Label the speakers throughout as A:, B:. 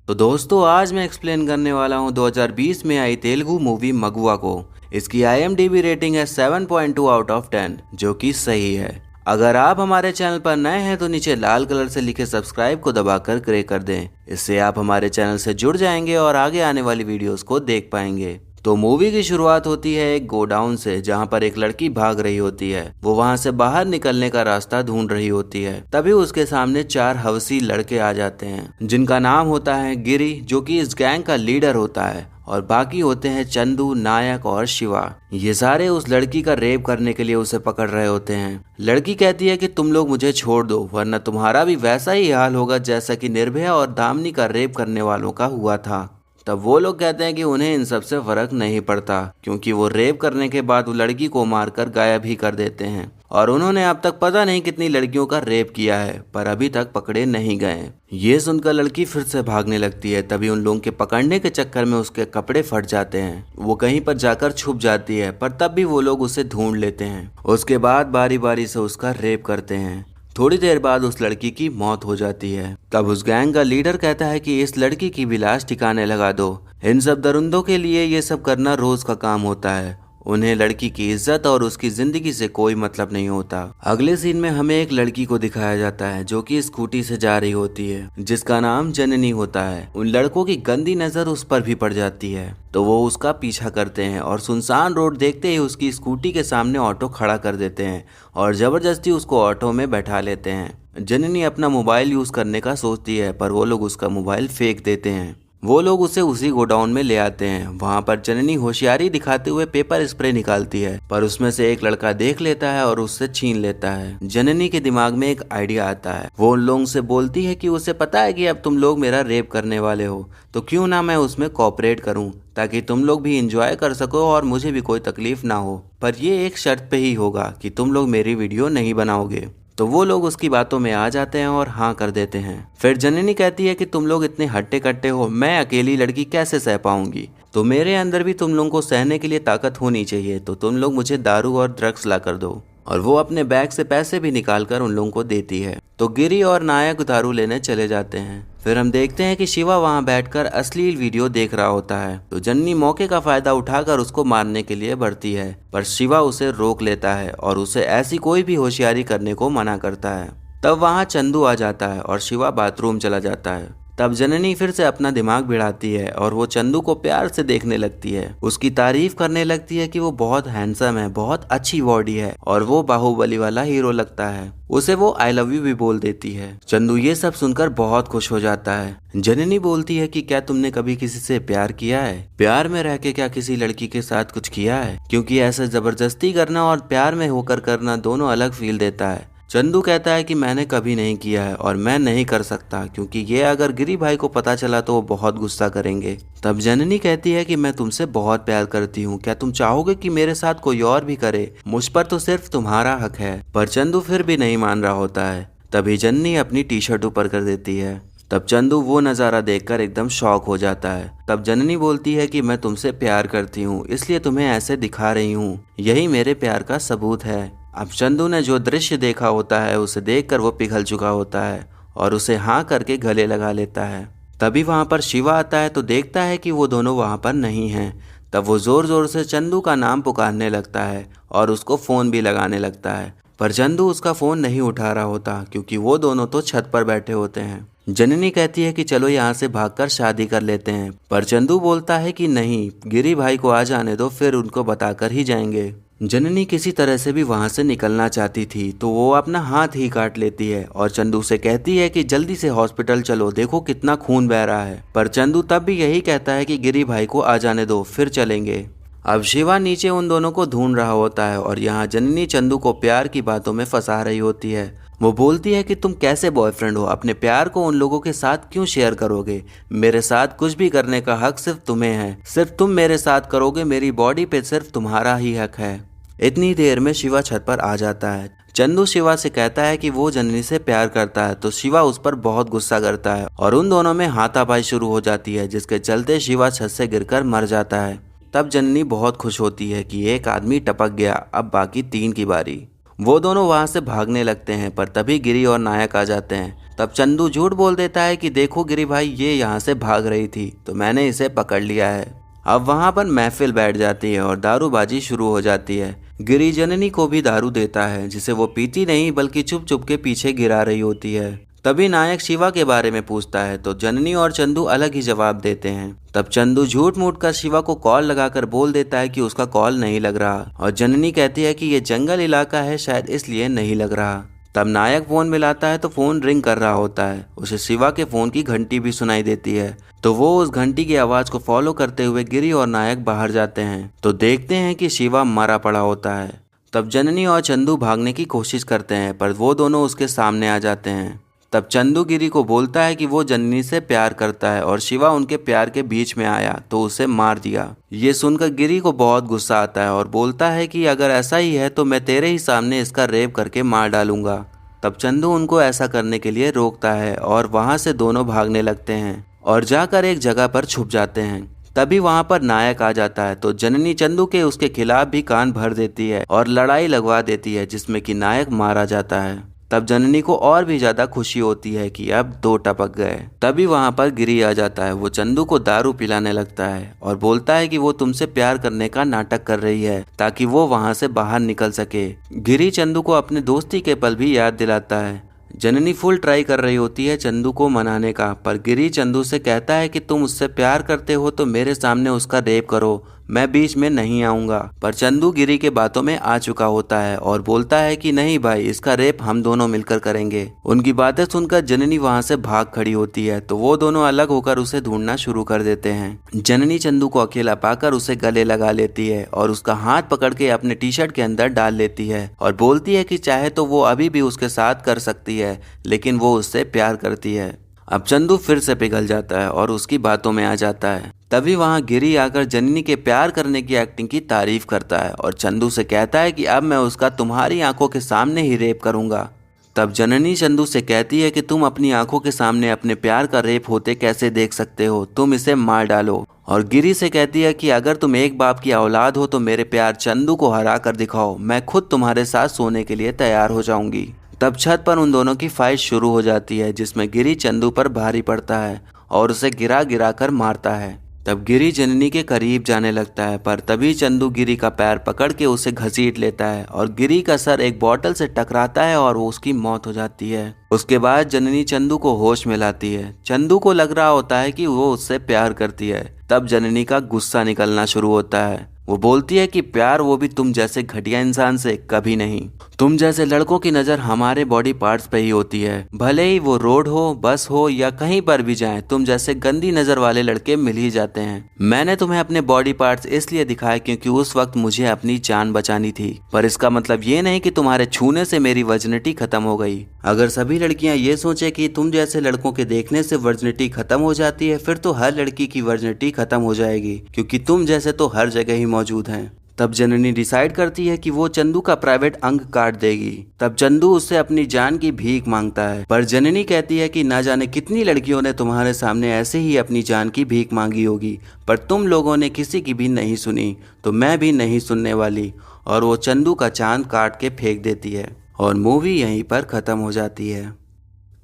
A: तो दोस्तों आज मैं एक्सप्लेन करने वाला हूँ 2020 में आई तेलुगु मूवी मगुआ को। इसकी IMDb रेटिंग है 7.2 आउट ऑफ 10 जो कि सही है। अगर आप हमारे चैनल पर नए हैं तो नीचे लाल कलर से लिखे सब्सक्राइब को दबाकर ग्रे कर दें। इससे आप हमारे चैनल से जुड़ जाएंगे और आगे आने वाली वीडियोस को देख पाएंगे। तो मूवी की शुरुआत होती है एक गोडाउन से, जहां पर एक लड़की भाग रही होती है। वो वहां से बाहर निकलने का रास्ता ढूंढ रही होती है। तभी उसके सामने 4 हवसी लड़के आ जाते हैं, जिनका नाम होता है गिरी, जो कि इस गैंग का लीडर होता है, और बाकी होते हैं चंदू, नायक और शिवा। ये सारे उस लड़की का रेप करने के लिए उसे पकड़ रहे होते हैं। लड़की कहती है कि तुम लोग मुझे छोड़ दो, वरना तुम्हारा भी वैसा ही हाल होगा जैसा कि निर्भया और दामिनी का रेप करने वालों का हुआ था। तब वो लोग कहते हैं कि उन्हें इन सब से फर्क नहीं पड़ता, क्योंकि वो रेप करने के बाद वो लड़की को मारकर गायब ही कर देते हैं, और उन्होंने अब तक पता नहीं कितनी लड़कियों का रेप किया है, पर अभी तक पकड़े नहीं गए। ये सुनकर लड़की फिर से भागने लगती है। तभी उन लोगों के पकड़ने के चक्कर में उसके कपड़े फट जाते हैं। वो कहीं पर जाकर छुप जाती है, पर तब भी वो लोग उसे ढूंढ लेते हैं। उसके बाद बारी बारी से उसका रेप करते हैं। थोड़ी देर बाद उस लड़की की मौत हो जाती है। तब उस गैंग का लीडर कहता है कि इस लड़की की भी लाश ठिकाने लगा दो। इन सब दरिंदों के लिए ये सब करना रोज का काम होता है। उन्हें लड़की की इज्जत और उसकी जिंदगी से कोई मतलब नहीं होता। अगले सीन में हमें एक लड़की को दिखाया जाता है जो कि स्कूटी से जा रही होती है, जिसका नाम जननी होता है। उन लड़कों की गंदी नजर उस पर भी पड़ जाती है, तो वो उसका पीछा करते हैं और सुनसान रोड देखते ही उसकी स्कूटी के सामने ऑटो खड़ा कर देते हैं और जबरदस्ती उसको ऑटो में बैठा लेते हैं। जननी अपना मोबाइल यूज करने का सोचती है, पर वो लोग उसका मोबाइल फेंक देते हैं। वो लोग उसे उसी गोडाउन में ले आते हैं। वहाँ पर जननी होशियारी दिखाते हुए पेपर स्प्रे निकालती है, पर उसमें से एक लड़का देख लेता है और उससे छीन लेता है। जननी के दिमाग में एक आइडिया आता है। वो उन लोगों से बोलती है कि उसे पता है कि अब तुम लोग मेरा रेप करने वाले हो, तो क्यों ना मैं उसमें कोऑपरेट करूं, ताकि तुम लोग भी इंजॉय कर सको और मुझे भी कोई तकलीफ ना हो। पर ये एक शर्त पे ही होगा कि तुम लोग मेरी वीडियो नहीं बनाओगे। तो वो लोग उसकी बातों में आ जाते हैं और हाँ कर देते हैं। फिर जननी कहती है कि तुम लोग इतने हट्टे कट्टे हो, मैं अकेली लड़की कैसे सह पाऊंगी, तो मेरे अंदर भी तुम लोगों को सहने के लिए ताकत होनी चाहिए। तो तुम लोग मुझे दारू और ड्रग्स ला कर दो। और वो अपने बैग से पैसे भी निकाल कर उन लोगों को देती है। तो गिरी और नायक दारू लेने चले जाते हैं। फिर हम देखते हैं कि शिवा वहां बैठकर अश्लील वीडियो देख रहा होता है। तो जननी मौके का फायदा उठाकर उसको मारने के लिए बढ़ती है, पर शिवा उसे रोक लेता है और उसे ऐसी कोई भी होशियारी करने को मना करता है। तब वहां चंदू आ जाता है और शिवा बाथरूम चला जाता है। तब जननी फिर से अपना दिमाग भिड़ाती है और वो चंदू को प्यार से देखने लगती है। उसकी तारीफ करने लगती है कि वो बहुत हैंडसम है, बहुत अच्छी बॉडी है और वो बाहुबली वाला हीरो लगता है। उसे वो आई लव यू भी बोल देती है। चंदू ये सब सुनकर बहुत खुश हो जाता है। जननी बोलती है कि क्या तुमने कभी किसी से प्यार किया है? प्यार में रह के क्या किसी लड़की के साथ कुछ किया है? क्योंकि ऐसा जबरदस्ती करना और प्यार में होकर करना दोनों अलग फील देता है। चंदू कहता है कि मैंने कभी नहीं किया है और मैं नहीं कर सकता, क्योंकि ये अगर गिरी भाई को पता चला तो वो बहुत गुस्सा करेंगे। तब जननी कहती है कि मैं तुमसे बहुत प्यार करती हूँ, क्या तुम चाहोगे कि मेरे साथ कोई और भी करे? मुझ पर तो सिर्फ तुम्हारा हक है। पर चंदू फिर भी नहीं मान रहा होता है। तभी जननी अपनी टी शर्ट ऊपर कर देती है। तब चंदू वो नज़ारा देखकर एकदम शॉक हो जाता है। तब जननी बोलती है कि मैं तुमसे प्यार करती हूँ, इसलिए तुम्हें ऐसे दिखा रही हूँ, यही मेरे प्यार का सबूत है। अब चंदू ने जो दृश्य देखा होता है उसे देखकर वो पिघल चुका होता है और उसे हाँ करके गले लगा लेता है। तभी वहाँ पर शिवा आता है तो देखता है कि वो दोनों वहाँ पर नहीं हैं। तब वो जोर जोर से चंदू का नाम पुकारने लगता है और उसको फ़ोन भी लगाने लगता है, पर चंदू उसका फ़ोन नहीं उठा रहा होता, क्योंकि वो दोनों तो छत पर बैठे होते हैं। जननी कहती है कि चलो यहाँ से भागकर शादी कर लेते हैं, पर चंदू बोलता है कि नहीं, गिरी भाई को आ जाने दो, फिर उनको बताकर ही जाएंगे। जननी किसी तरह से भी वहां से निकलना चाहती थी, तो वो अपना हाथ ही काट लेती है और चंदू से कहती है कि जल्दी से हॉस्पिटल चलो, देखो कितना खून बह रहा है। पर चंदू तब भी यही कहता है कि गिरी भाई को आ जाने दो, फिर चलेंगे। अब शिवा नीचे उन दोनों को ढूंढ रहा होता है और यहाँ जननी चंदू को प्यार की बातों में फंसा रही होती है। वो बोलती है कि तुम कैसे बॉयफ्रेंड हो, अपने प्यार को उन लोगों के साथ क्यों शेयर करोगे? मेरे साथ कुछ भी करने का हक सिर्फ तुम्हें है, सिर्फ तुम मेरे साथ करोगे, मेरी बॉडी पे सिर्फ तुम्हारा ही हक है। इतनी देर में शिवा छत पर आ जाता है। चंदू शिवा से कहता है कि वो जननी से प्यार करता है, तो शिवा उस पर बहुत गुस्सा करता है और उन दोनों में हाथापाई शुरू हो जाती है, जिसके चलते शिवा छत से गिरकर मर जाता है। तब जननी बहुत खुश होती है कि एक आदमी टपक गया, अब बाकी 3 की बारी। वो दोनों वहाँ से भागने लगते हैं, पर तभी गिरी और नायक आ जाते हैं। तब चंदू झूठ बोल देता है कि देखो गिरी भाई, ये यहाँ से भाग रही थी तो मैंने इसे पकड़ लिया है। अब वहाँ पर महफिल बैठ जाती है और दारूबाजी शुरू हो जाती है। गिरी जननी को भी दारू देता है, जिसे वो पीती नहीं बल्कि चुप चुप के पीछे गिरा रही होती है। तभी नायक शिवा के बारे में पूछता है तो जननी और चंदू अलग ही जवाब देते हैं। तब चंदू झूठ मूठ कर शिवा को कॉल लगाकर बोल देता है कि उसका कॉल नहीं लग रहा, और जननी कहती है कि ये जंगल इलाका है, शायद इसलिए नहीं लग रहा। तब नायक फोन मिलाता है तो फोन रिंग कर रहा होता है। उसे शिवा के फोन की घंटी भी सुनाई देती है, तो वो उस घंटी की आवाज को फॉलो करते हुए गिरी और नायक बाहर जाते हैं तो देखते हैं कि शिवा मरा पड़ा होता है। तब जननी और चंदू भागने की कोशिश करते हैं, पर वो दोनों उसके सामने आ जाते हैं। तब चंदू गिरी को बोलता है कि वो जननी से प्यार करता है और शिवा उनके प्यार के बीच में आया तो उसे मार दिया। ये सुनकर गिरी को बहुत गुस्सा आता है और बोलता है कि अगर ऐसा ही है तो मैं तेरे ही सामने इसका रेप करके मार डालूंगा। तब चंदू उनको ऐसा करने के लिए रोकता है और वहां से दोनों भागने लगते हैं और जाकर एक जगह पर छुप जाते हैं। तभी वहां पर नायक आ जाता है तो जननी चंदू के उसके खिलाफ भी कान भर देती है और लड़ाई लगवा देती है, जिसमें कि नायक मारा जाता है। तब जननी को और भी ज्यादा खुशी होती है कि अब दो टपक गए। तभी वहां पर गिरी आ जाता है। वो चंदू को दारू पिलाने लगता है और बोलता है कि वो तुमसे प्यार करने का नाटक कर रही है ताकि वो वहां से बाहर निकल सके। गिरी चंदू को अपने दोस्ती के पल भी याद दिलाता है। जननी फुल ट्राई कर रही होती है चंदू को मनाने का, पर गिरी चंदू से कहता है कि तुम उससे प्यार करते हो तो मेरे सामने उसका रेप करो, मैं बीच में नहीं आऊंगा। पर चंदू गिरी के बातों में आ चुका होता है और बोलता है कि नहीं भाई, इसका रेप हम दोनों मिलकर करेंगे। उनकी बातें सुनकर जननी वहां से भाग खड़ी होती है तो वो दोनों अलग होकर उसे ढूंढना शुरू कर देते हैं। जननी चंदू को अकेला पाकर उसे गले लगा लेती है और उसका हाथ पकड़ के अपने टी शर्ट के अंदर डाल लेती है और बोलती है कि चाहे तो वो अभी भी उसके साथ कर सकती है, लेकिन वो उससे प्यार करती है। अब चंदू फिर से पिघल जाता है और उसकी बातों में आ जाता है। तभी वहां गिरी आकर जननी के प्यार करने की एक्टिंग की तारीफ करता है और चंदू से कहता है कि अब मैं उसका तुम्हारी आंखों के सामने ही रेप करूंगा। तब जननी चंदू से कहती है कि तुम अपनी आंखों के सामने अपने प्यार का रेप होते कैसे देख सकते हो, तुम इसे मार डालो। और गिरी से कहती है कि अगर तुम एक बाप की औलाद हो तो मेरे प्यार चंदू को हरा कर दिखाओ, मैं खुद तुम्हारे साथ सोने के लिए तैयार हो जाऊंगी। तब छत पर उन दोनों की फाइट शुरू हो जाती है, जिसमें गिरी चंदू पर भारी पड़ता है और उसे गिरा गिरा कर मारता है। तब गिरी जननी के करीब जाने लगता है, पर तभी चंदू गिरी का पैर पकड़ के उसे घसीट लेता है और गिरी का सर एक बोतल से टकराता है और उसकी मौत हो जाती है। उसके बाद जननी चंदू को होश में लाती है। चंदू को लग रहा होता है कि वो उससे प्यार करती है। तब जननी का गुस्सा निकलना शुरू होता है। वो बोलती है कि प्यार, वो भी तुम जैसे घटिया इंसान से, कभी नहीं। तुम जैसे लड़कों की नजर हमारे बॉडी पार्ट्स पे ही होती है, भले ही वो रोड हो, बस हो या कहीं पर भी जाएं, तुम जैसे गंदी नजर वाले लड़के मिल ही जाते हैं। मैंने तुम्हें अपने बॉडी पार्ट्स इसलिए दिखाए क्योंकि उस वक्त मुझे अपनी जान बचानी थी, पर इसका मतलब ये नहीं कि तुम्हारे छूने से मेरी वर्जिनिटी खत्म हो गई। अगर सभी लड़कियां ये सोचे कि तुम जैसे लड़कों के देखने से वर्जिनिटी खत्म हो जाती है, फिर तो हर लड़की की वर्जिनिटी खत्म हो जाएगी, क्योंकि तुम जैसे तो हर जगह ही मौजूद हैं। तब जननी डिसाइड करती है कि वो चंदू का प्राइवेट अंग काट देगी। तब चंदू उससे अपनी जान की भीख मांगता है, पर जननी कहती है कि ना जाने कितनी लड़कियों ने तुम्हारे सामने ऐसे ही अपनी जान की भीख मांगी होगी, पर तुम लोगों ने किसी की भी नहीं सुनी, तो मैं भी नहीं सुनने वाली। और वो चंदू का चांद काट के फेंक देती है और मूवी यहीं पर खत्म हो जाती है।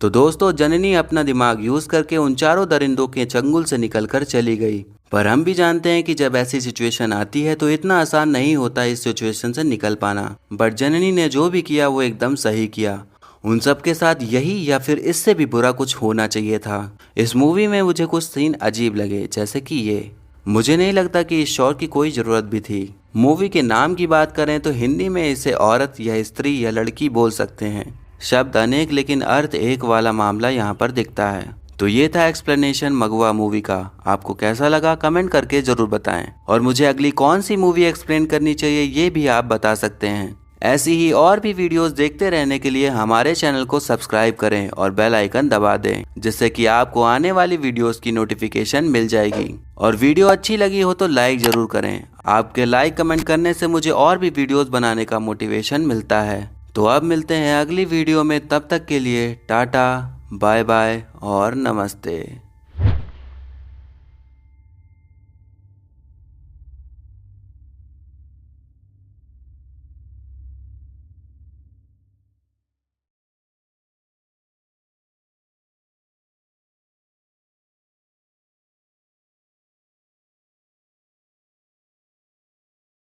A: तो दोस्तों, जननी अपना दिमाग यूज करके उन चारों दरिंदों के चंगुल से निकलकर चली गई, पर हम भी जानते हैं कि जब ऐसी सिचुएशन आती है तो इतना आसान नहीं होता इस सिचुएशन से निकल पाना। बट जननी ने जो भी किया वो एकदम सही किया। उन सब के साथ यही या फिर इससे भी बुरा कुछ होना चाहिए था। इस मूवी में मुझे कुछ सीन अजीब लगे, जैसे कि ये। मुझे नहीं लगता कि इस शौर की कोई जरूरत भी थी। मूवी के नाम की बात करें तो हिंदी में इसे औरत या स्त्री या लड़की बोल सकते हैं। शब्द अनेक लेकिन अर्थ एक वाला मामला यहाँ पर दिखता है। तो ये था एक्सप्लेनेशन मगुआ मूवी का। आपको कैसा लगा कमेंट करके जरूर बताएं, और मुझे अगली कौन सी मूवी एक्सप्लेन करनी चाहिए ये भी आप बता सकते हैं। ऐसी ही और भी वीडियोस देखते रहने के लिए हमारे चैनल को सब्सक्राइब करें और बेल आइकन दबा दें, जिससे कि आपको आने वाली वीडियोस की नोटिफिकेशन मिल जाएगी। और वीडियो अच्छी लगी हो तो लाइक जरूर करें। आपके लाइक कमेंट करने से मुझे और भी वीडियोस बनाने का मोटिवेशन मिलता है। तो अब मिलते हैं अगली वीडियो में, तब तक के लिए टाटा, बाय बाय और नमस्ते।